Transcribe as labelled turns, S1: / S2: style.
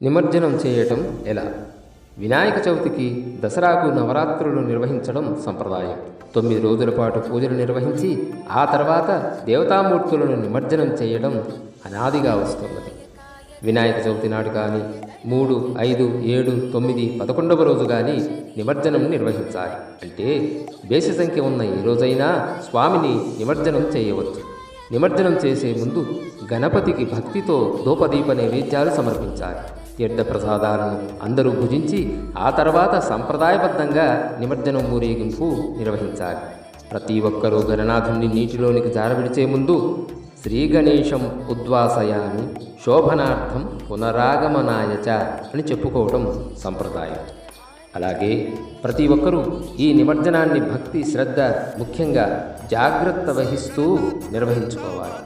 S1: నిమజ్జనం చేయటం ఎలా? వినాయక చవితికి దసరాకు నవరాత్రులు నిర్వహించడం సంప్రదాయం. 9 రోజుల పాటు పూజలు నిర్వహించి ఆ తర్వాత దేవతామూర్తులను నిమజ్జనం చేయడం అనాదిగా వస్తున్నది. వినాయక చవితి నాడు కానీ 3, 5, 7, 9, 11వ రోజు కానీ నిమజ్జనం నిర్వహించాలి. అంటే బేసి సంఖ్య ఉన్న ఏ రోజైనా స్వామిని నిమజ్జనం చేయవచ్చు. నిమజ్జనం చేసే ముందు గణపతికి భక్తితో ధూపదీప నైవేద్యాలు సమర్పించాలి. తీర్థ ప్రసాదాలను అందరూ భుజించి ఆ తర్వాత సంప్రదాయబద్ధంగా నిమజ్జనం ఊరేగింపు నిర్వహించాలి. ప్రతి ఒక్కరూ గణనాథుణ్ణి నీటిలోనికి జారవిడిచే ముందు శ్రీ గణేశం ఉద్వాసయామి శోభనార్థం పునరాగమనాయచ అని చెప్పుకోవడం సంప్రదాయం. అలాగే ప్రతి ఒక్కరూ ఈ నిమజ్జనాన్ని భక్తి శ్రద్ధ ముఖ్యంగా జాగ్రత్త వహిస్తూ నిర్వహించుకోవాలి.